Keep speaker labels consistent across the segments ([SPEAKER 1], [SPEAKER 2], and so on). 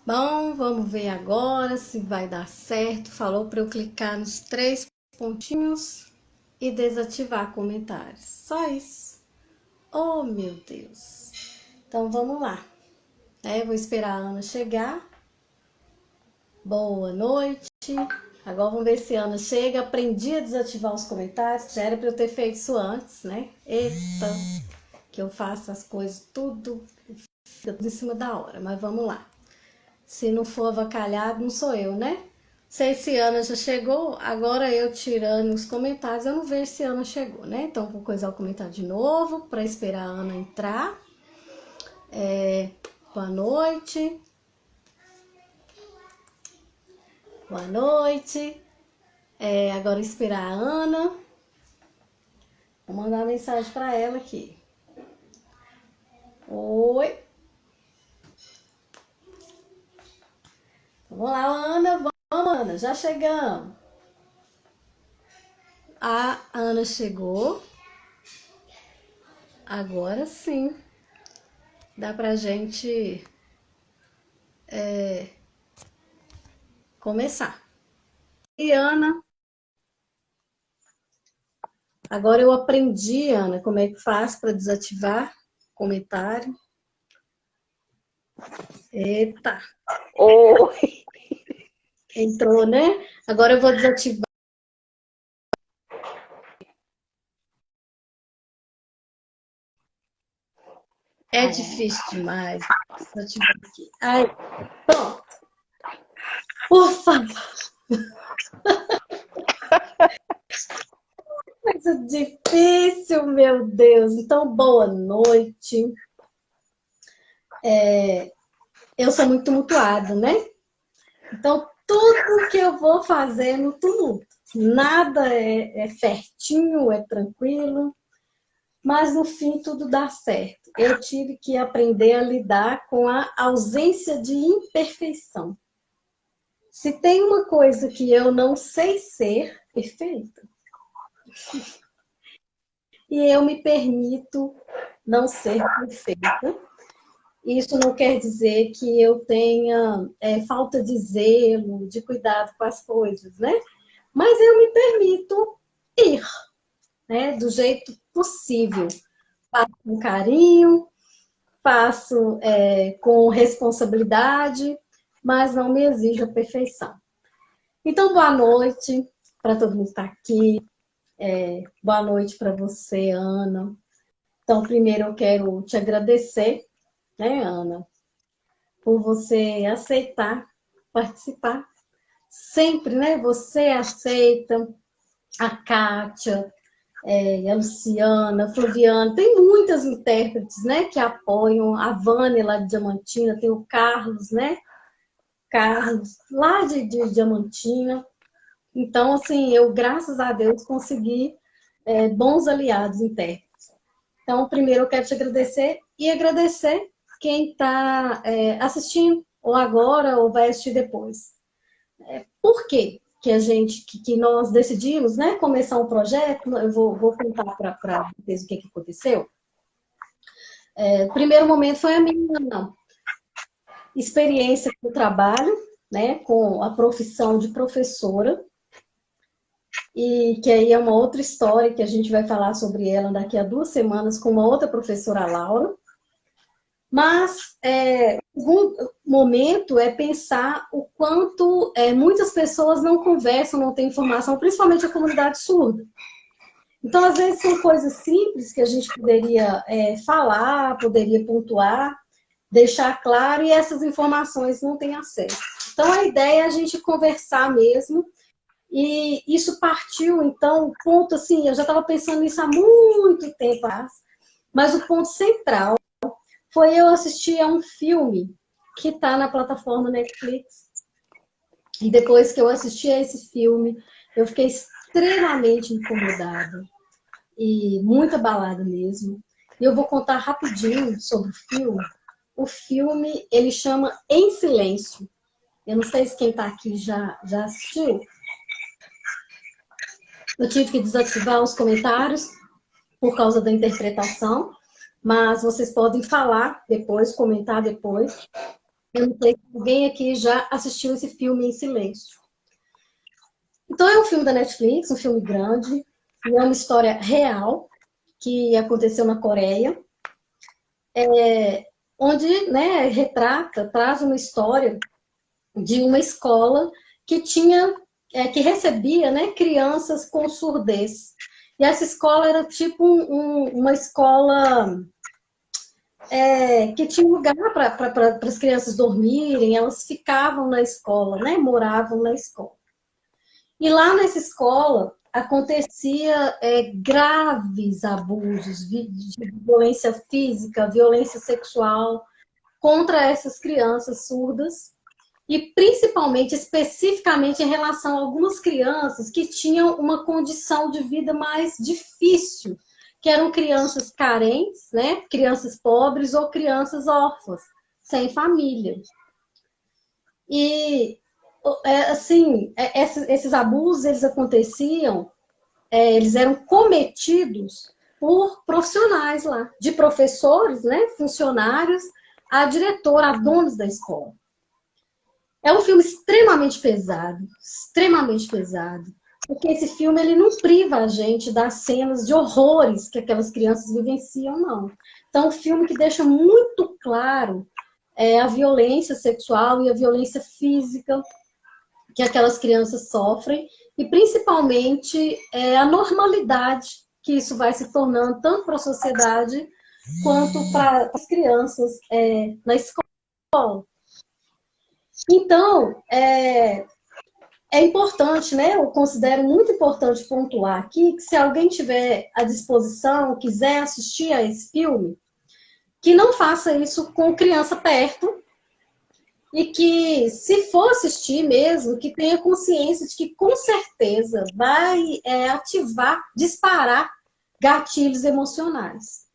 [SPEAKER 1] Bom, vamos ver agora se vai dar certo. Falou para eu clicar nos três pontinhos e desativar comentários. Só isso. Oh, meu Deus. Então vamos lá. Vou esperar a Ana chegar. Boa noite. Agora vamos ver se a Ana chega. Aprendi a desativar os comentários. Já era para eu ter feito isso antes, né? Eita, que eu faço as coisas tudo em cima da hora. Mas vamos lá. Se não for avacalhado, não sou eu, né? Sei se a Ana já chegou. Agora eu tirando os comentários, eu não vejo se a Ana chegou, né? Então vou coisar o comentário de novo para esperar a Ana entrar. Boa noite. Boa noite. Agora esperar a Ana. Vou mandar uma mensagem para ela aqui. Oi. Vamos lá, Ana. Vamos, Ana. Já chegamos. A Ana chegou. Agora sim. Dá pra gente começar. E Ana, agora eu aprendi, Ana, como é que faz para desativar comentário. Eita,
[SPEAKER 2] Oi,
[SPEAKER 1] entrou, né? Agora eu vou desativar. É difícil demais. Desativar aqui. Ai, pronto. Ufa, coisa difícil, meu Deus. Então, boa noite. Eu sou muito tumultuada, né? Então, tudo que eu vou fazer no tumulto. Nada é certinho, é tranquilo, mas no fim tudo dá certo. Eu tive que aprender a lidar com a ausência de imperfeição. Se tem uma coisa que eu não sei ser, perfeita. E eu me permito não ser perfeita. Isso não quer dizer que eu tenha falta de zelo, de cuidado com as coisas, né? Mas eu me permito ir, né? Do jeito possível. Faço com carinho, faço com responsabilidade, mas não me exijo a perfeição. Então, boa noite para todo mundo que está aqui. Boa noite para você, Ana. Então, primeiro eu quero te agradecer, né, Ana, por você aceitar participar. Sempre, né? Você aceita, a Kátia, a Luciana, a Flaviana, tem muitas intérpretes, né, que apoiam, a Vânia lá de Diamantina, tem o Carlos, né, Carlos lá de Diamantina. Então, assim, eu, graças a Deus, consegui bons aliados intérpretes. Então, primeiro eu quero te agradecer e agradecer quem está assistindo, ou agora, ou vai assistir depois. Por quê? Que nós decidimos, né, começar um projeto. Eu vou contar para vocês o que aconteceu. O primeiro momento foi a minha experiência com o trabalho, né, com a profissão de professora, e que aí é uma outra história que a gente vai falar sobre ela daqui a 2 semanas com uma outra professora, a Laura. Mas um momento é pensar o quanto muitas pessoas não conversam, não têm informação, principalmente a comunidade surda. Então, às vezes, são coisas simples que a gente poderia falar, poderia pontuar, deixar claro, e essas informações não têm acesso. Então, a ideia é a gente conversar mesmo, e isso partiu, então, o ponto, assim, eu já estava pensando nisso há muito tempo atrás, mas o ponto central foi eu assistir a um filme que está na plataforma Netflix. E depois que eu assisti a esse filme, eu fiquei extremamente incomodada e muito abalada mesmo. E eu vou contar rapidinho sobre o filme. O filme, ele chama Em Silêncio. Eu não sei se quem está aqui já assistiu. Eu tive que desativar os comentários por causa da interpretação, mas vocês podem falar depois, comentar depois. Eu não sei se alguém aqui já assistiu esse filme em silêncio. Então, é um filme da Netflix, um filme grande, e é uma história real que aconteceu na Coreia, onde, né, retrata, traz uma história de uma escola que tinha, que recebia, né, crianças com surdez. E essa escola era tipo uma escola que tinha um lugar para as crianças dormirem, elas ficavam na escola, né, moravam na escola. E lá nessa escola acontecia graves abusos de violência física, violência sexual contra essas crianças surdas e principalmente, especificamente em relação a algumas crianças que tinham uma condição de vida mais difícil, que eram crianças carentes, né? Crianças pobres ou crianças órfãs, sem família. E assim, esses abusos eles aconteciam, eles eram cometidos por profissionais lá, de professores, né, funcionários, a diretora, a donos da escola. É um filme extremamente pesado, porque esse filme ele não priva a gente das cenas de horrores que aquelas crianças vivenciam, não. Então, é um filme que deixa muito claro a violência sexual e a violência física que aquelas crianças sofrem e principalmente a normalidade que isso vai se tornando tanto para a sociedade quanto para as crianças na escola. Então, é importante, né? Eu considero muito importante pontuar aqui que se alguém tiver à disposição, quiser assistir a esse filme, que não faça isso com criança perto, e que, se for assistir mesmo, que tenha consciência de que, com certeza, vai ativar, disparar gatilhos emocionais.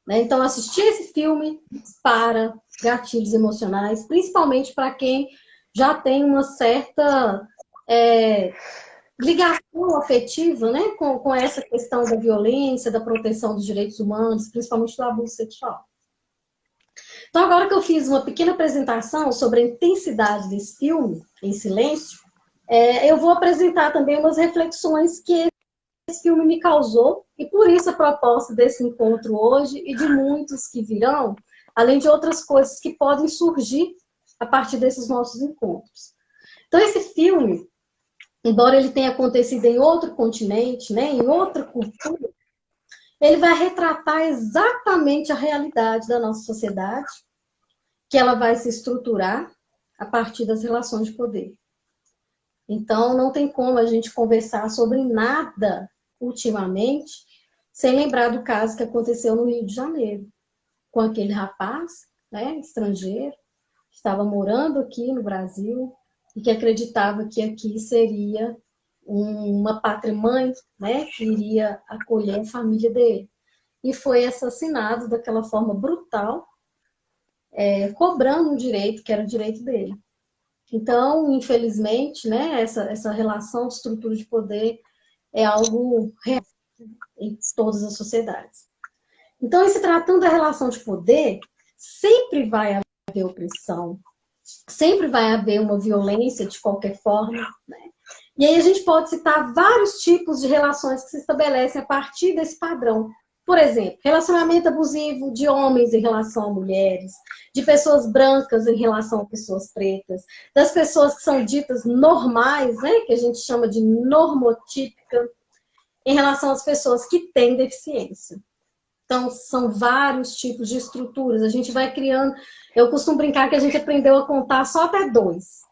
[SPEAKER 1] Né? Então, assistir esse filme dispara gatilhos emocionais, principalmente para quem já tem uma certa ligação afetiva, né? com essa questão da violência, da proteção dos direitos humanos, principalmente do abuso sexual. Então, agora que eu fiz uma pequena apresentação sobre a intensidade desse filme, em silêncio, eu vou apresentar também umas reflexões que esse filme me causou, e por isso a proposta desse encontro hoje e de muitos que virão, além de outras coisas que podem surgir a partir desses nossos encontros. Então, esse filme, embora ele tenha acontecido em outro continente, né, em outra cultura, ele vai retratar exatamente a realidade da nossa sociedade, que ela vai se estruturar a partir das relações de poder. Então, não tem como a gente conversar sobre nada ultimamente sem lembrar do caso que aconteceu no Rio de Janeiro, com aquele rapaz, né, estrangeiro, que estava morando aqui no Brasil e que acreditava que aqui seria uma pátria-mãe, né, que iria acolher a família dele. E foi assassinado daquela forma brutal, cobrando um direito que era o direito dele. Então, infelizmente, né, essa relação de estrutura de poder é algo real em todas as sociedades. Então, em se tratando da relação de poder, sempre vai haver opressão, sempre vai haver uma violência de qualquer forma, né? E aí a gente pode citar vários tipos de relações que se estabelecem a partir desse padrão. Por exemplo, relacionamento abusivo de homens em relação a mulheres, de pessoas brancas em relação a pessoas pretas, das pessoas que são ditas normais, né, que a gente chama de normotípica, em relação às pessoas que têm deficiência. Então, são vários tipos de estruturas. A gente vai criando... Eu costumo brincar que a gente aprendeu a contar só até 2.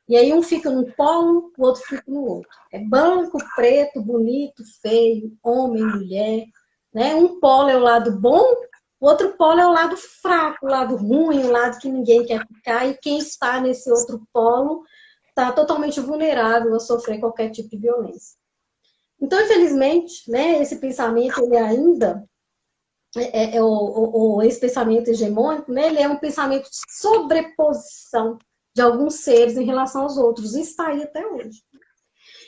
[SPEAKER 1] E aí um fica num polo, o outro fica no outro. É branco, preto, bonito, feio, homem, mulher. Né? Um polo é o lado bom, o outro polo é o lado fraco, o lado ruim, o lado que ninguém quer ficar. E quem está nesse outro polo está totalmente vulnerável a sofrer qualquer tipo de violência. Então, infelizmente, né, esse pensamento, ele ainda, esse pensamento hegemônico, né, ele é um pensamento de sobreposição de alguns seres em relação aos outros. Isso está aí até hoje.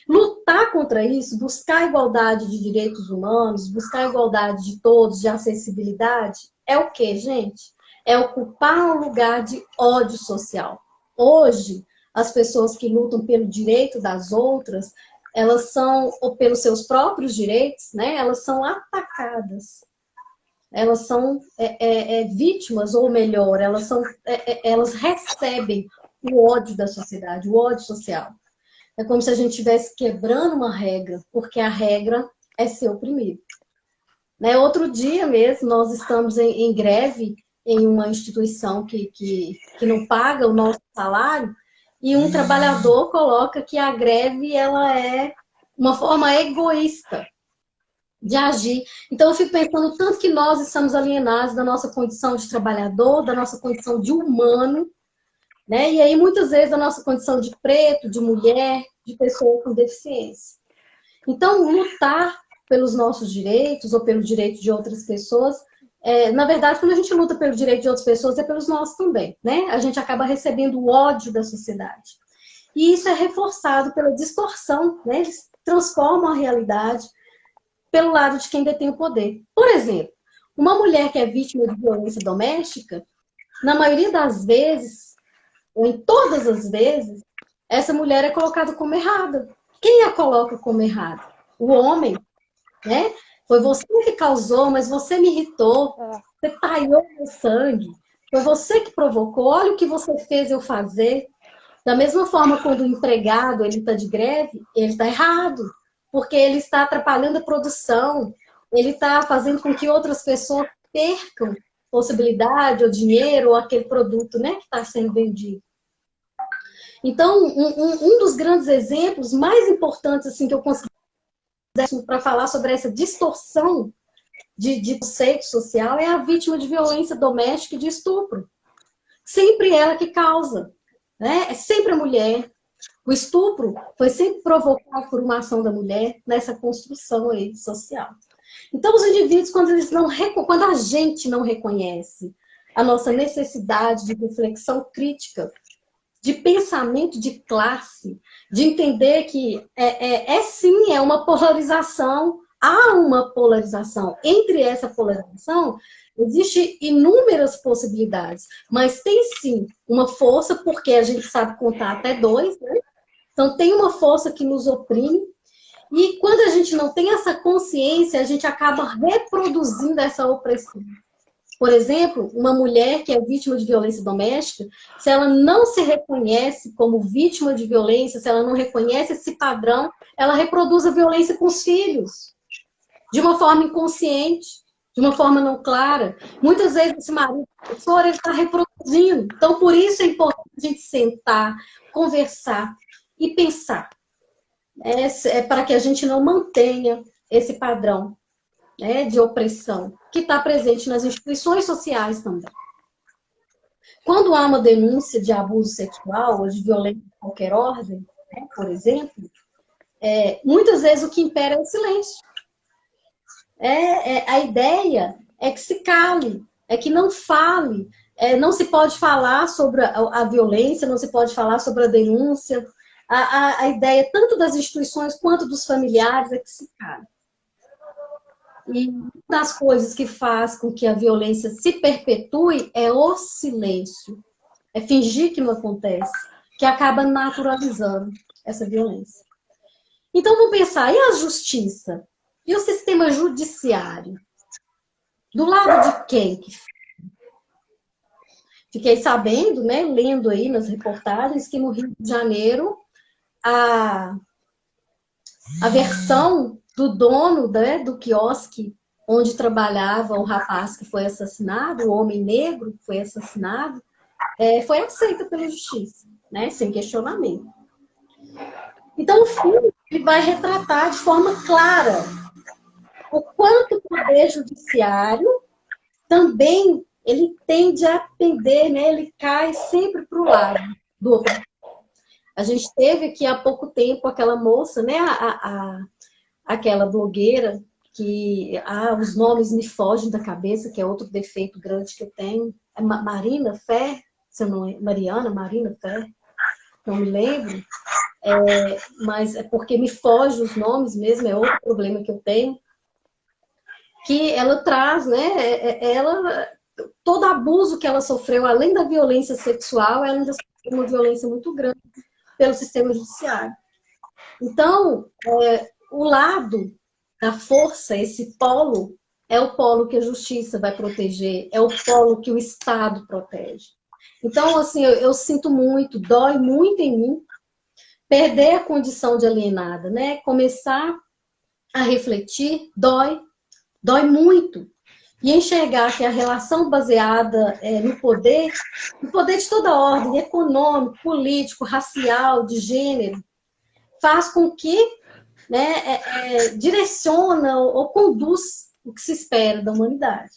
[SPEAKER 1] Lutar contra isso, buscar igualdade de direitos humanos, buscar igualdade de todos, de acessibilidade, é o quê, gente? é ocupar um lugar de ódio social. Hoje, as pessoas que lutam pelo direito das outras, elas são, ou pelos seus próprios direitos, né? Elas são atacadas. Elas são vítimas, ou melhor, elas recebem o ódio da sociedade, o ódio social. É como se a gente estivesse quebrando uma regra, porque a regra é ser oprimido. Né? Outro dia mesmo, nós estamos em greve em uma instituição que não paga o nosso salário, e um trabalhador coloca que a greve ela é uma forma egoísta de agir. Então, eu fico pensando tanto que nós estamos alienados da nossa condição de trabalhador, da nossa condição de humano, né? E aí, muitas vezes, da nossa condição de preto, de mulher, de pessoa com deficiência. Então, lutar pelos nossos direitos ou pelo direito de outras pessoas, na verdade, quando a gente luta pelo direito de outras pessoas, é pelos nossos também, né? A gente acaba recebendo o ódio da sociedade. E isso é reforçado pela distorção, né? Eles transformam a realidade pelo lado de quem detém o poder. Por exemplo, uma mulher que é vítima de violência doméstica, na maioria das vezes, ou em todas as vezes, essa mulher é colocada como errada. Quem a coloca como errada? O homem, né? Foi você que causou, mas você me irritou, você talhou meu sangue, foi você que provocou, olha o que você fez eu fazer. Da mesma forma, quando o empregado ele está de greve, ele está errado, porque ele está atrapalhando a produção, ele está fazendo com que outras pessoas percam possibilidade, ou dinheiro, ou aquele produto, né, que está sendo vendido. Então, um dos grandes exemplos mais importantes assim, que eu consegui para falar sobre essa distorção de conceito social é a vítima de violência doméstica e de estupro. Sempre ela que causa, né? É sempre a mulher. O estupro foi sempre provocado por uma ação da mulher nessa construção aí social. Então, os indivíduos, quando a gente não reconhece a nossa necessidade de reflexão crítica, de pensamento de classe, de entender que sim, é uma polarização, há uma polarização. Entre essa polarização, existem inúmeras possibilidades, mas tem sim uma força, porque a gente sabe contar até 2, né? Então tem uma força que nos oprime, e quando a gente não tem essa consciência, a gente acaba reproduzindo essa opressão. Por exemplo, uma mulher que é vítima de violência doméstica, se ela não se reconhece como vítima de violência, se ela não reconhece esse padrão, ela reproduz a violência com os filhos, de uma forma inconsciente, de uma forma não clara. Muitas vezes esse marido, ele está reproduzindo. Então, por isso é importante a gente sentar, conversar e pensar. Para que a gente não mantenha esse padrão, né, de opressão, que está presente nas instituições sociais também. Quando há uma denúncia de abuso sexual ou de violência de qualquer ordem, né, por exemplo, muitas vezes o que impera é o silêncio. A ideia é que se cale, é que não fale, não se pode falar sobre a violência, não se pode falar sobre a denúncia. A ideia, tanto das instituições quanto dos familiares, é que se cale. E uma das coisas que faz com que a violência se perpetue é o silêncio. É fingir que não acontece, que acaba naturalizando essa violência. Então, vamos pensar, e a justiça? E o sistema judiciário? Do lado de quem? Fiquei sabendo, né, lendo aí nas reportagens, que no Rio de Janeiro, a versão do dono, né, do quiosque onde trabalhava o rapaz que foi assassinado, o homem negro que foi assassinado, foi aceita pela justiça, né, sem questionamento. Então, o filme ele vai retratar de forma clara o quanto o poder judiciário também ele tende a pender, né, ele cai sempre para o lado do outro. A gente teve aqui há pouco tempo aquela moça, né, aquela blogueira, que os nomes me fogem da cabeça, que é outro defeito grande que eu tenho. É Marina Fer, se eu não é Marina Fer, não me lembro. Mas é porque me foge os nomes mesmo, é outro problema que eu tenho. Que ela traz, né, ela todo abuso que ela sofreu, além da violência sexual, ela ainda sofreu uma violência muito grande pelo sistema judiciário. Então, o lado da força, esse polo, é o polo que a justiça vai proteger, é o polo que o Estado protege. Então, assim, eu sinto muito, dói muito em mim perder a condição de alienada, né? Começar a refletir, dói muito. E enxergar que a relação baseada no poder de toda ordem, econômico, político, racial, de gênero, faz com que, né, direciona ou conduz o que se espera da humanidade.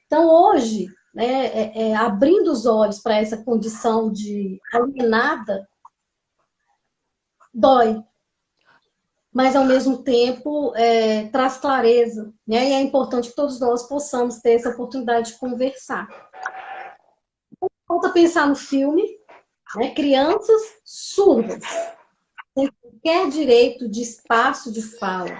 [SPEAKER 1] Então, hoje, né, abrindo os olhos para essa condição de alienada, dói, mas ao mesmo tempo traz clareza, né? E é importante que todos nós possamos ter essa oportunidade de conversar. Falta pensar no filme, né? Crianças surdas, sem qualquer direito de espaço de fala.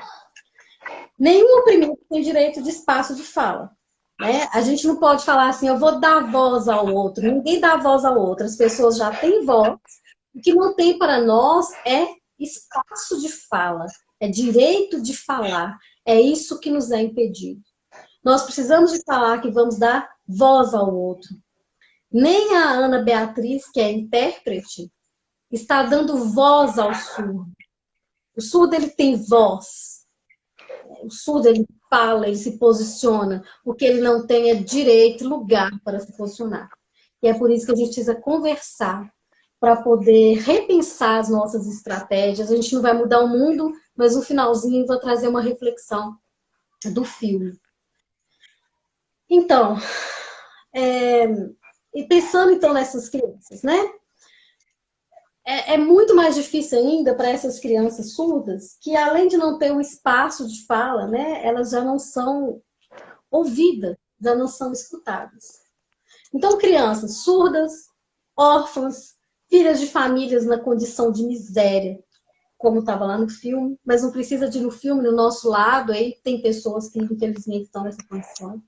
[SPEAKER 1] Nenhum oprimido tem direito de espaço de fala. Né? A gente não pode falar assim, eu vou dar voz ao outro. Ninguém dá voz ao outro. As pessoas já têm voz. O que não tem para nós é espaço de fala, é direito de falar. É isso que nos é impedido. Nós precisamos de falar que vamos dar voz ao outro. Nem a Ana Beatriz, que é intérprete, está dando voz ao surdo. O surdo, ele tem voz. O surdo, ele fala, ele se posiciona. O que ele não tem é direito, lugar para se posicionar. E é por isso que a gente precisa conversar, para poder repensar as nossas estratégias. A gente não vai mudar o mundo, mas no finalzinho eu vou trazer uma reflexão do filme. Então, e pensando então nessas crianças, né? É muito mais difícil ainda para essas crianças surdas, que além de não ter um espaço de fala, né, elas já não são ouvidas, já não são escutadas. Então, crianças surdas, órfãs, filhas de famílias na condição de miséria, como estava lá no filme, mas não precisa de ir no filme, no nosso lado, aí tem pessoas que infelizmente estão nessa condição.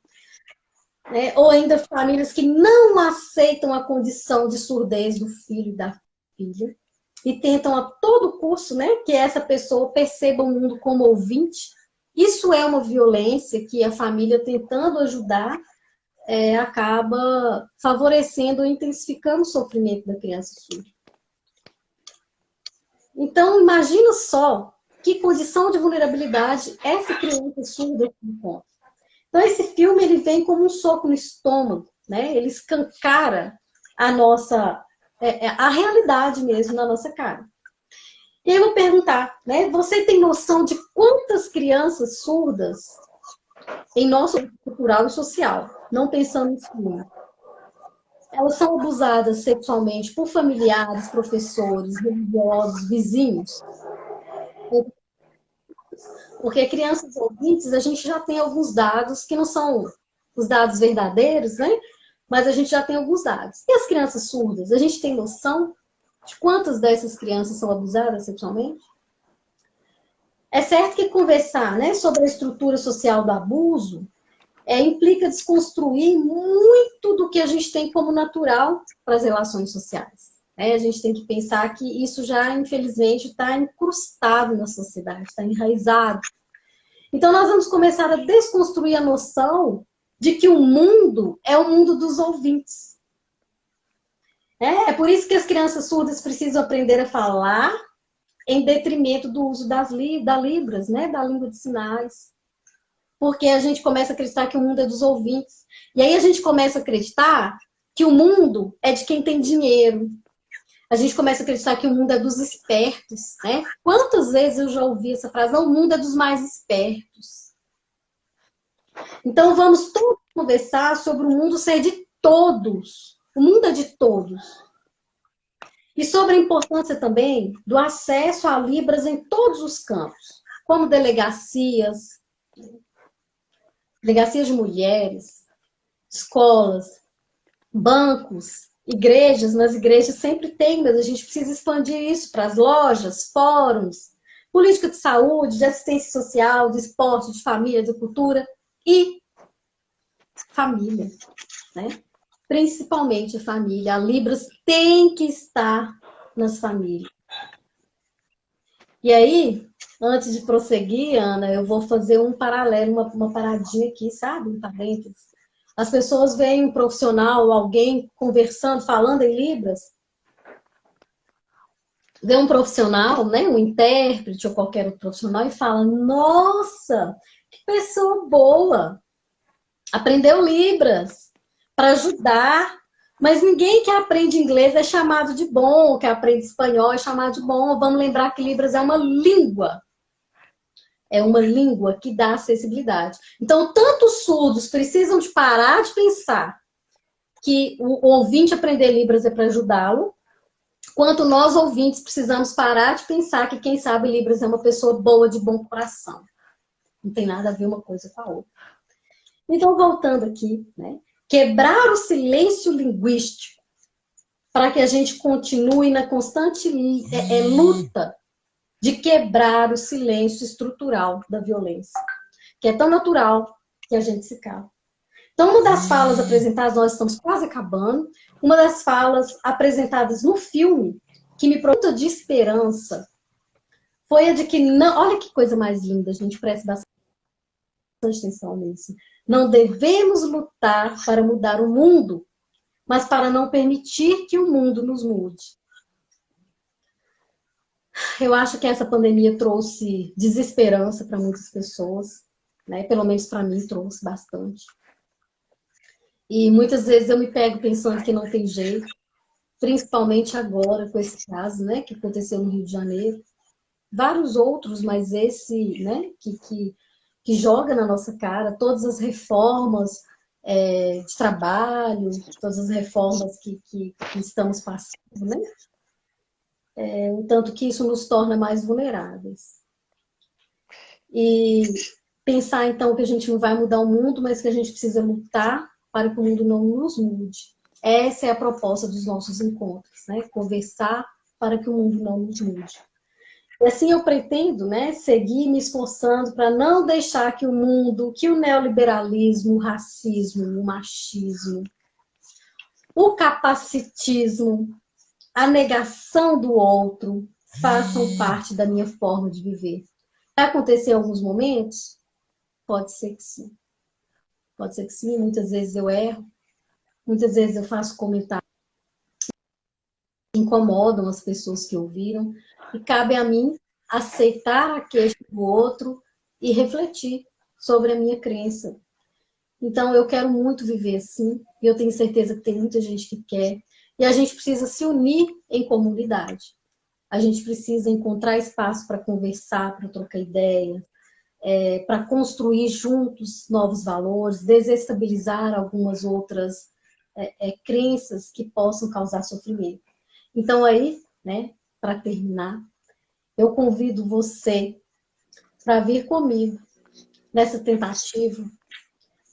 [SPEAKER 1] Ou ainda famílias que não aceitam a condição de surdez do filho e da filha, e tentam a todo custo, né, que essa pessoa perceba o mundo como ouvinte. Isso é uma violência que a família, tentando ajudar, acaba favorecendo ou intensificando o sofrimento da criança surda. Então, imagina só que condição de vulnerabilidade essa criança surda encontra. Então, esse filme ele vem como um soco no estômago, né? Ele escancara a nossa, a realidade mesmo na nossa cara. E aí eu vou perguntar, né? Você tem noção de quantas crianças surdas em nosso cultural e social, não pensando em filme, elas são abusadas sexualmente por familiares, professores, religiosos, vizinhos? Porque crianças ouvintes, a gente já tem alguns dados que não são os dados verdadeiros, né? Mas a gente já tem alguns dados. E as crianças surdas, a gente tem noção de quantas dessas crianças são abusadas sexualmente? É certo que conversar, né, sobre a estrutura social do abuso implica desconstruir muito do que a gente tem como natural para as relações sociais. A gente tem que pensar que isso já, infelizmente, está incrustado na sociedade, está enraizado. Então, nós vamos começar a desconstruir a noção de que o mundo é o mundo dos ouvintes. É por isso que as crianças surdas precisam aprender a falar em detrimento do uso da Libras, né? Da língua de sinais. Porque a gente começa a acreditar que o mundo é dos ouvintes. E aí a gente começa a acreditar que o mundo é de quem tem dinheiro. A gente começa a acreditar que o mundo é dos espertos, né? Quantas vezes eu já ouvi essa frase? Não, o mundo é dos mais espertos. Então vamos todos conversar sobre o mundo ser de todos. O mundo é de todos. E sobre a importância também do acesso a Libras em todos os campos, como delegacias de mulheres, escolas, bancos, igrejas. Nas igrejas sempre tem, mas a gente precisa expandir isso para as lojas, fóruns, política de saúde, de assistência social, de esporte, de família, de cultura. E família, né? Principalmente família. A Libras tem que estar nas famílias. E aí, antes de prosseguir, Ana, eu vou fazer um paralelo, uma paradinha aqui, sabe? Um parênteses. As pessoas veem um profissional, alguém conversando, falando em Libras, vê um profissional, né, um intérprete ou qualquer outro profissional e fala, nossa, que pessoa boa, aprendeu Libras para ajudar, mas ninguém que aprende inglês é chamado de bom, que aprende espanhol é chamado de bom. Vamos lembrar que Libras é uma língua. É uma língua que dá acessibilidade. Então, tanto os surdos precisam de parar de pensar que o ouvinte aprender Libras é para ajudá-lo, quanto nós, ouvintes, precisamos parar de pensar que quem sabe Libras é uma pessoa boa, de bom coração. Não tem nada a ver uma coisa com a outra. Então, voltando aqui, né? Quebrar o silêncio linguístico para que a gente continue na constante luta de quebrar o silêncio estrutural da violência, que é tão natural que a gente se cala. Então, uma das falas apresentadas, nós estamos quase acabando, uma das falas apresentadas no filme, que me pronta de esperança, foi a de que, não, olha que coisa mais linda, a gente presta bastante atenção nisso. Não devemos lutar para mudar o mundo, mas para não permitir que o mundo nos mude. Eu acho que essa pandemia trouxe desesperança para muitas pessoas, né? Pelo menos para mim trouxe bastante. E muitas vezes eu me pego pensando que não tem jeito, principalmente agora com esse caso, né, que aconteceu no Rio de Janeiro. Vários outros, mas esse, né, que joga na nossa cara todas as reformas de trabalho, todas as reformas que estamos passando, né? O tanto que isso nos torna mais vulneráveis. E pensar, então, que a gente não vai mudar o mundo, mas que a gente precisa lutar para que o mundo não nos mude. Essa é a proposta dos nossos encontros, né? Conversar para que o mundo não nos mude. E assim eu pretendo, né, seguir me esforçando para não deixar que o mundo, que o neoliberalismo, o racismo, o machismo, o capacitismo, a negação do outro façam parte da minha forma de viver. Vai acontecer em alguns momentos? Pode ser que sim. Pode ser que sim, muitas vezes eu erro, muitas vezes eu faço comentários que incomodam as pessoas que ouviram, e cabe a mim aceitar a queixa do outro e refletir sobre a minha crença. Então, eu quero muito viver assim, e eu tenho certeza que tem muita gente que quer, e a gente precisa se unir em comunidade. A gente precisa encontrar espaço para conversar, para trocar ideia, para construir juntos novos valores, desestabilizar algumas outras crenças que possam causar sofrimento. Então aí, né, para terminar, eu convido você para vir comigo nessa tentativa,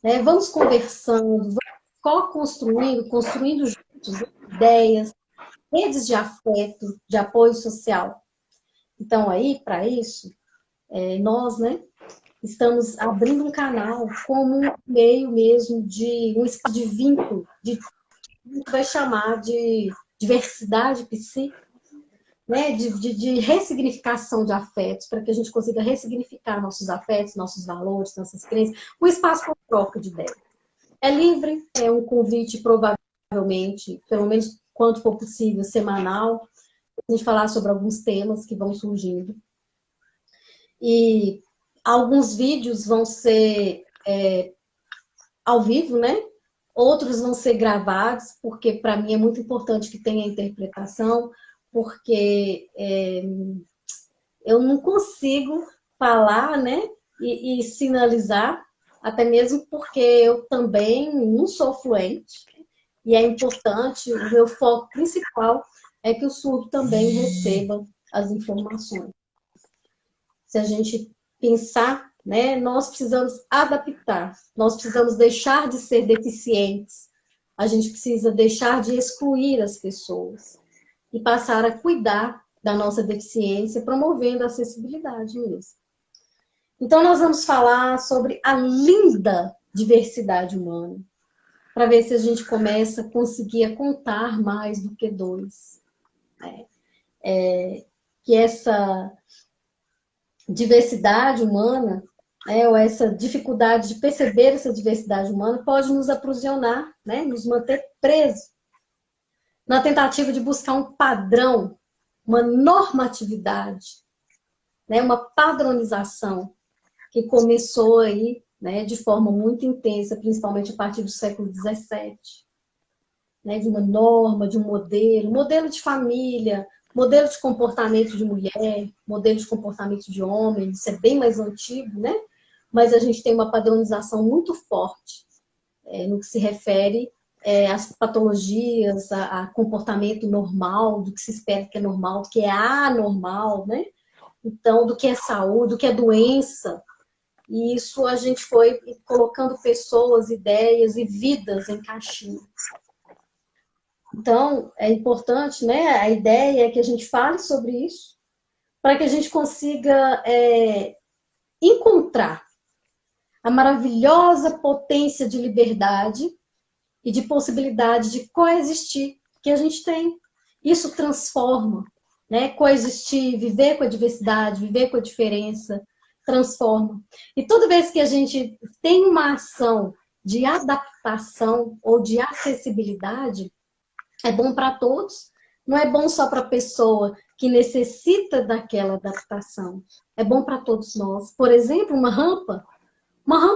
[SPEAKER 1] né? Vamos conversando, vamos construindo juntos ideias, redes de afeto, de apoio social. Então aí, para isso, nós, né, estamos abrindo um canal como um meio mesmo de um espaço de vínculo, de a gente vai chamar de diversidade psíquica, né? de ressignificação de afetos, para que a gente consiga ressignificar nossos afetos, nossos valores, nossas crenças, um espaço para troca de ideias. É livre, é um convite provavelmente, pelo menos quanto for possível, semanal, a gente falar sobre alguns temas que vão surgindo. E alguns vídeos vão ser ao vivo, né? Outros vão ser gravados, porque para mim é muito importante que tenha interpretação, porque eu não consigo falar, né? E sinalizar, até mesmo porque eu também não sou fluente. E é importante, o meu foco principal é que o surdo também receba as informações. Se a gente pensar, né, nós precisamos adaptar, nós precisamos deixar de ser deficientes, a gente precisa deixar de excluir as pessoas e passar a cuidar da nossa deficiência, promovendo a acessibilidade mesmo. Então, nós vamos falar sobre a linda diversidade humana, para ver se a gente começa a conseguir contar mais do que dois. Que essa diversidade humana, ou essa dificuldade de perceber essa diversidade humana, pode nos aprisionar, né, nos manter presos, na tentativa de buscar um padrão, uma normatividade, né, uma padronização que começou aí, né, de forma muito intensa, principalmente a partir do século XVII, né, de uma norma, de um modelo de família, modelo de comportamento de mulher, modelo de comportamento de homem, isso é bem mais antigo, né? Mas a gente tem uma padronização muito forte no que se refere às patologias, a comportamento normal, do que se espera que é normal, do que é anormal, né? Então, do que é saúde, do que é doença. E isso a gente foi colocando pessoas, ideias e vidas em caixinhas. Então, é importante, né? A ideia é que a gente fale sobre isso, para que a gente consiga encontrar a maravilhosa potência de liberdade e de possibilidade de coexistir que a gente tem. Isso transforma, né? Coexistir, viver com a diversidade, viver com a diferença, transforma. E toda vez que a gente tem uma ação de adaptação ou de acessibilidade, é bom para todos, não é bom só para a pessoa que necessita daquela adaptação. É bom para todos nós. Por exemplo, uma rampa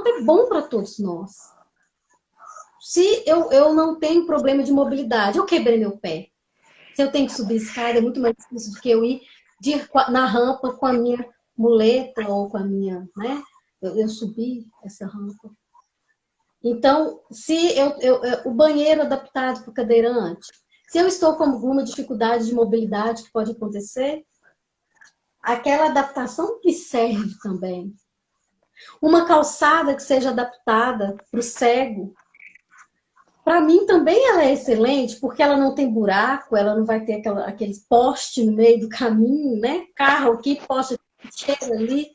[SPEAKER 1] é bom para todos nós. Se eu não tenho problema de mobilidade, eu quebrei meu pé. Se eu tenho que subir escada, é muito mais difícil do que eu ir na rampa com a minha muleta ou com a minha, né? Eu subi essa rampa. Então, se o banheiro adaptado para o cadeirante, se eu estou com alguma dificuldade de mobilidade que pode acontecer, aquela adaptação me serve também. Uma calçada que seja adaptada para o cego, para mim também ela é excelente, porque ela não tem buraco, ela não vai ter aquele poste no meio do caminho, né? Carro aqui, poste chega ali.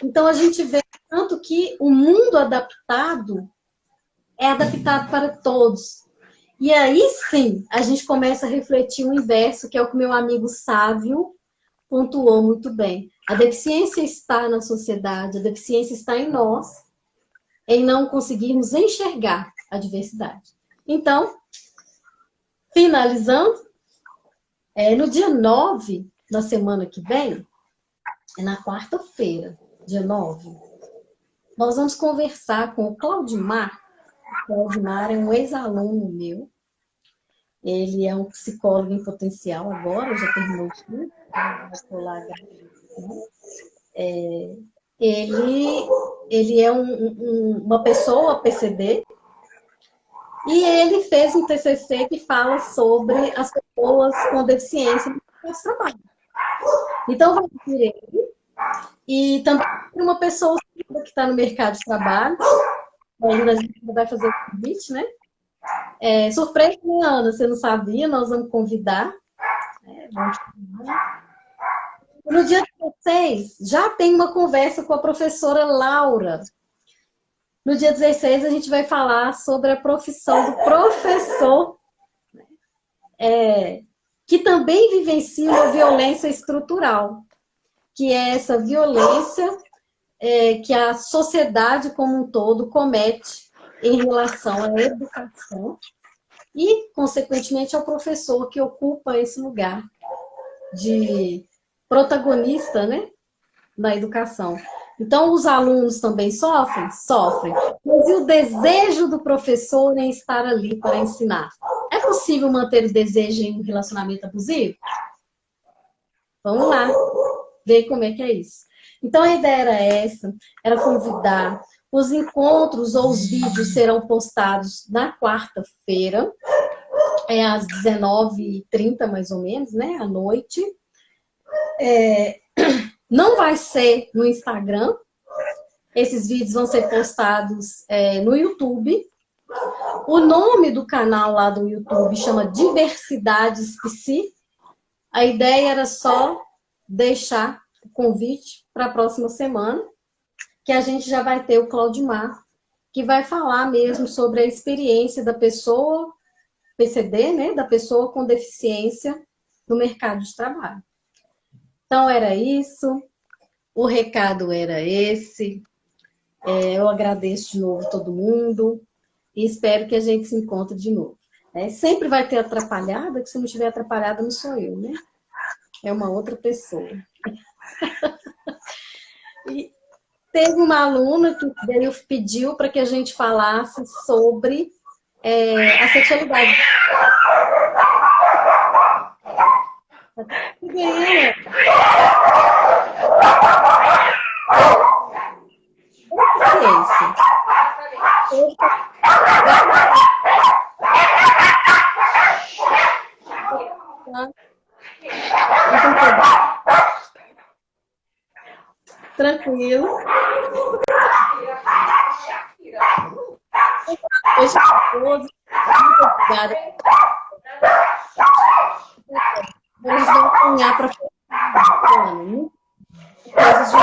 [SPEAKER 1] Então a gente vê tanto que o mundo adaptado é adaptado para todos. E aí sim, a gente começa a refletir o inverso, que é o que meu amigo Sávio pontuou muito bem. A deficiência está na sociedade, a deficiência está em nós, em não conseguirmos enxergar a diversidade. Então, finalizando, no dia 9, na semana que vem, na quarta-feira, dia 9, nós vamos conversar com o Claudimar. O Claudimar é um ex-aluno meu. Ele é um psicólogo em potencial agora, já terminou o estudo. Ele é uma pessoa PCD e ele fez um TCC que fala sobre as pessoas com deficiência no trabalho. Então, vai vir ele e também uma pessoa que está no mercado de trabalho. Ainda a gente vai fazer o convite, né? Surpresa, né, Ana? Você não sabia, nós vamos convidar. No dia 16, já tem uma conversa com a professora Laura. No dia 16, a gente vai falar sobre a profissão do professor, que também vivencia uma violência estrutural, que é essa violência que a sociedade como um todo comete em relação à educação e, consequentemente, ao professor que ocupa esse lugar de protagonista, né, na educação. Então, os alunos também sofrem? Sofrem. Mas e o desejo do professor em estar ali para ensinar? É possível manter o desejo em um relacionamento abusivo? Vamos lá, ver como é que é isso. Então, a ideia era essa, era convidar. Os encontros ou os vídeos serão postados na quarta-feira, às 19h30, mais ou menos, né, à noite. Não vai ser no Instagram. Esses vídeos vão ser postados no YouTube. O nome do canal lá do YouTube chama Diversidades Psi. A ideia era só deixar o convite para a próxima semana, que a gente já vai ter o Claudimar que vai falar mesmo sobre a experiência da pessoa, PCD, né, da pessoa com deficiência no mercado de trabalho. Então, era isso, o recado era esse. Eu agradeço de novo todo mundo e espero que a gente se encontre de novo. Sempre vai ter atrapalhada, que se não tiver atrapalhada não sou eu, né? É uma outra pessoa. E teve uma aluna que pediu para que a gente falasse sobre a sexualidade. Tranquilo. Beijo a todos. Muito obrigada. Vamos caminhar para coisas de